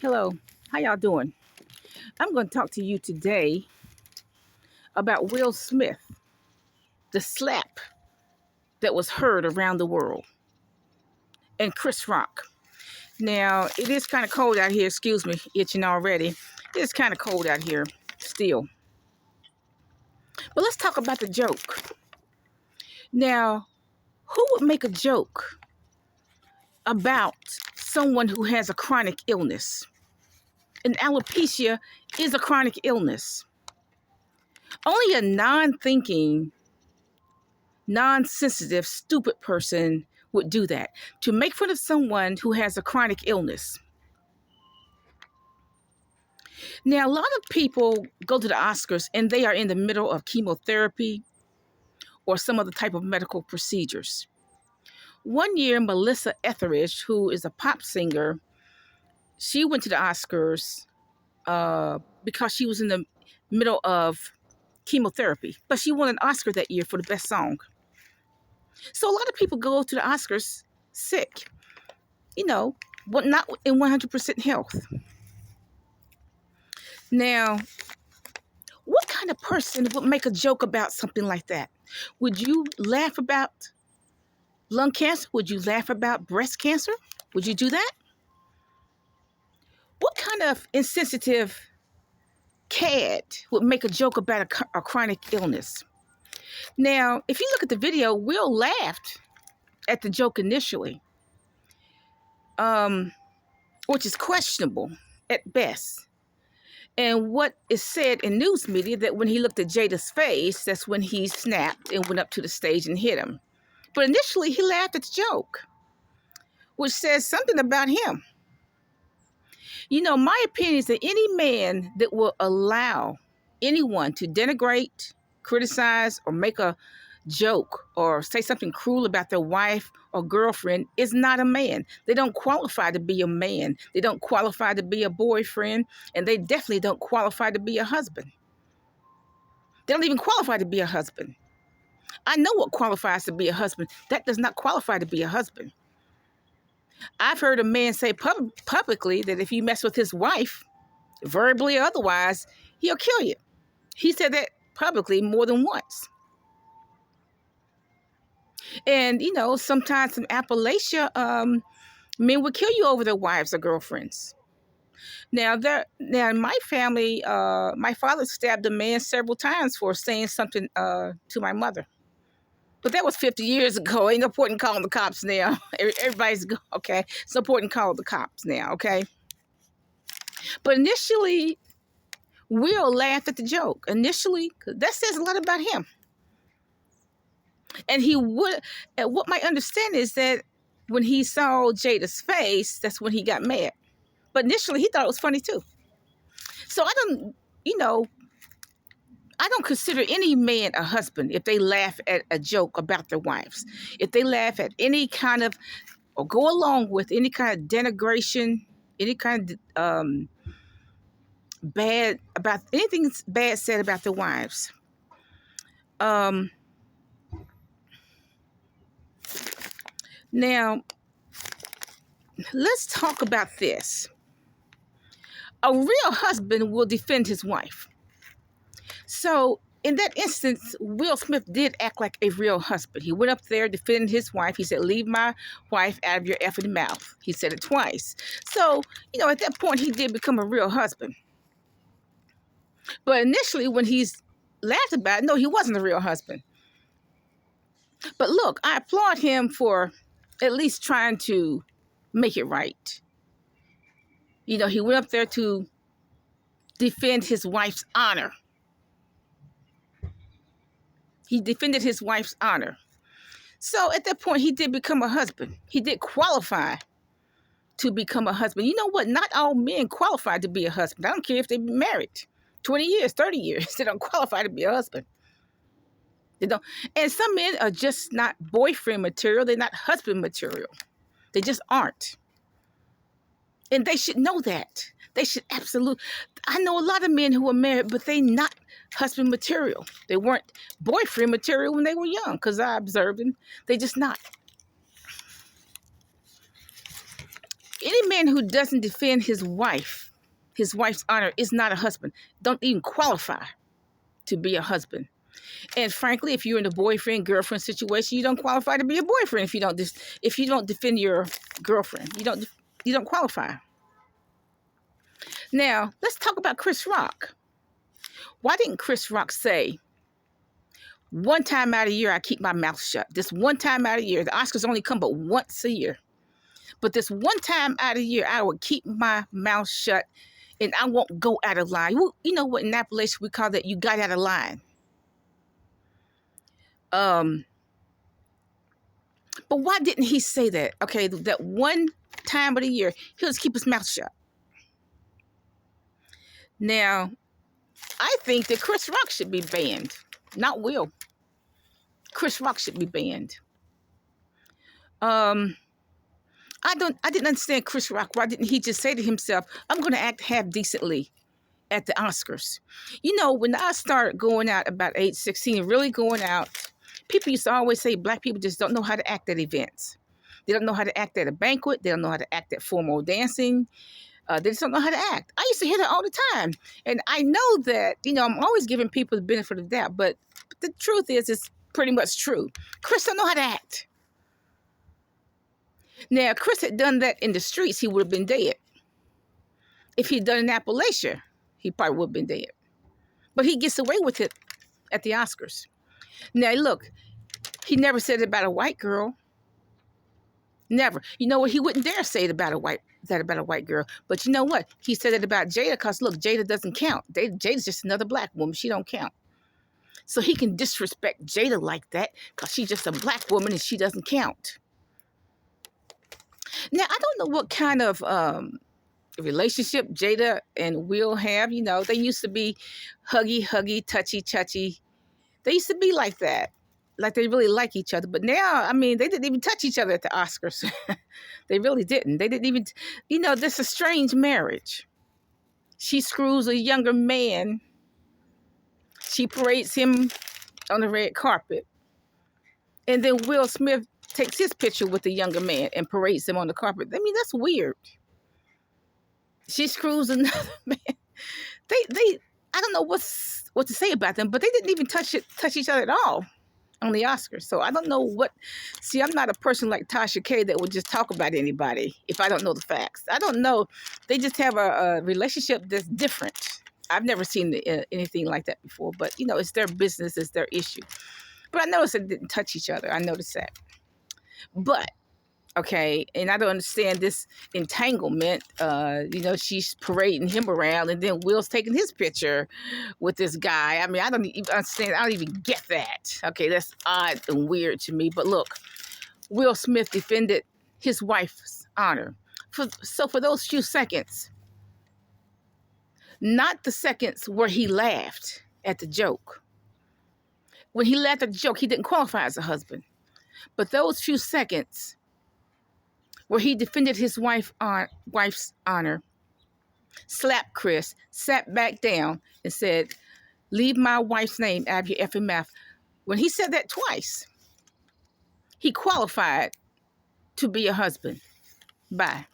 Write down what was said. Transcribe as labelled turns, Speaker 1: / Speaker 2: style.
Speaker 1: Hello, how y'all doing? I'm going to talk to you today about Will Smith, the slap that was heard around the world, and Chris Rock. Now, it is kind of cold out here. Excuse me, itching already. It's kind of cold out here still. But let's talk about the joke. Now, who would make a joke about someone who has a chronic illness? And alopecia is a chronic illness. Only a non thinking, non-sensitive, stupid person would do that. To make fun of someone who has a chronic illness. Now, a lot of people go to the Oscars and they are in the middle of chemotherapy or some other type of medical procedures. One year, Melissa Etheridge, who is a pop singer, she went to the Oscars because she was in the middle of chemotherapy, but she won an Oscar that year for the best song. So a lot of people go to the Oscars sick, but not in 100% health. Now, what kind of person would make a joke about something like that? Would you laugh about lung cancer? Would you laugh about breast cancer? Would you do that? What kind of insensitive cad would make a joke about a chronic illness? Now, if you look at the video, Will laughed at the joke initially, which is questionable at best. And what is said in news media that when he looked at Jada's face, that's when he snapped and went up to the stage and hit him. But initially, he laughed at the joke, which says something about him. My opinion is that any man that will allow anyone to denigrate, criticize, or make a joke or say something cruel about their wife or girlfriend is not a man. They don't qualify to be a man. They don't qualify to be a boyfriend, and they definitely don't qualify to be a husband. They don't even qualify to be a husband. I know what qualifies to be a husband. That does not qualify to be a husband. I've heard a man say publicly that if you mess with his wife, verbally or otherwise, he'll kill you. He said that publicly more than once. And, sometimes in Appalachia, men would kill you over their wives or girlfriends. Now, in my family, my father stabbed a man several times for saying something to my mother. But that was 50 years ago. Ain't no point in calling the cops now. Everybody's, okay, it's no point in calling the cops now, okay? But initially, Will laughed at the joke. Initially, 'cause that says a lot about him. And what my understanding is that when he saw Jada's face, that's when he got mad. But initially, he thought it was funny too. So I don't consider any man a husband if they laugh at a joke about their wives. If they laugh at any kind of, or go along with any kind of denigration, any kind of bad, about anything bad said about their wives. Now, let's talk about this. A real husband will defend his wife. So in that instance, Will Smith did act like a real husband. He went up there, defended his wife. He said, "Leave my wife out of your effing mouth." He said it twice. So, at that point, he did become a real husband. But initially, when he's laughed about it, no, he wasn't a real husband. But look, I applaud him for at least trying to make it right. He went up there to defend his wife's honor. He defended his wife's honor. So at that point, he did become a husband. He did qualify to become a husband. You know what? Not all men qualify to be a husband. I don't care if they've been married 20 years, 30 years. They don't qualify to be a husband. They don't. And some men are just not boyfriend material. They're not husband material. They just aren't. And they should know that. They should absolutely. I know a lot of men who are married, but they not husband material. They weren't boyfriend material when they were young, because I observed them. They just not. Any man who doesn't defend his wife's honor, is not a husband. Don't even qualify to be a husband. And frankly, if you're in a boyfriend girlfriend situation, you don't qualify to be a boyfriend if you don't defend your girlfriend. You don't qualify. Now, let's talk about Chris Rock. Why didn't Chris Rock say, one time out of the year, I keep my mouth shut? This one time out of the year, the Oscars only come but once a year. But this one time out of the year, I will keep my mouth shut and I won't go out of line. You know what in Appalachia we call that? You got out of line. But why didn't he say that? Okay, that one time of the year, he'll just keep his mouth shut. Now, I think that Chris Rock should be banned, not Will. Chris Rock should be banned. I didn't understand Chris Rock. Why didn't he just say to himself, I'm going to act half decently at the Oscars? You know, when I started going out about age 16, really going out, people used to always say black people just don't know how to act at events. They don't know how to act at a banquet. They don't know how to act at formal dancing. They just don't know how to act. I used to hear that all the time. And I know that, you know, I'm always giving people the benefit of the doubt. But the truth is, it's pretty much true. Chris don't know how to act. Now, if Chris had done that in the streets, he would have been dead. If he'd done it in Appalachia, he probably would have been dead. But he gets away with it at the Oscars. Now, look, he never said it about a white girl. Never. You know what? He wouldn't dare say it about a white girl. But you know what? He said it about Jada because, look, Jada doesn't count. Jada's just another black woman. She don't count. So he can disrespect Jada like that because she's just a black woman and she doesn't count. Now, I don't know what kind of relationship Jada and Will have. You know, they used to be huggy, touchy. They used to be like that. Like they really like each other. But now, I mean, they didn't even touch each other at the Oscars. They really didn't. They didn't even, you know, this is a strange marriage. She screws a younger man. She parades him on the red carpet. And then Will Smith takes his picture with the younger man and parades him on the carpet. I mean, that's weird. She screws another man. They I don't know what to say about them, but they didn't even touch each other at all on the Oscars. So I don't know what. See, I'm not a person like Tasha K that would just talk about anybody if I don't know the facts. I don't know. They just have a relationship that's different. I've never seen anything like that before. But, you know, it's their business. It's their issue. But I noticed they didn't touch each other. I noticed that. But, okay, and I don't understand this entanglement. You know, she's parading him around, and then Will's taking his picture with this guy. I mean, I don't even understand. I don't even get that. Okay, that's odd and weird to me. But look, Will Smith defended his wife's honor. So for those few seconds, not the seconds where he laughed at the joke. When he laughed at the joke, he didn't qualify as a husband. But those few seconds where he defended his wife's honor, slapped Chris, sat back down and said, leave my wife's name out of your effing mouth. When he said that twice, he qualified to be a husband. Bye.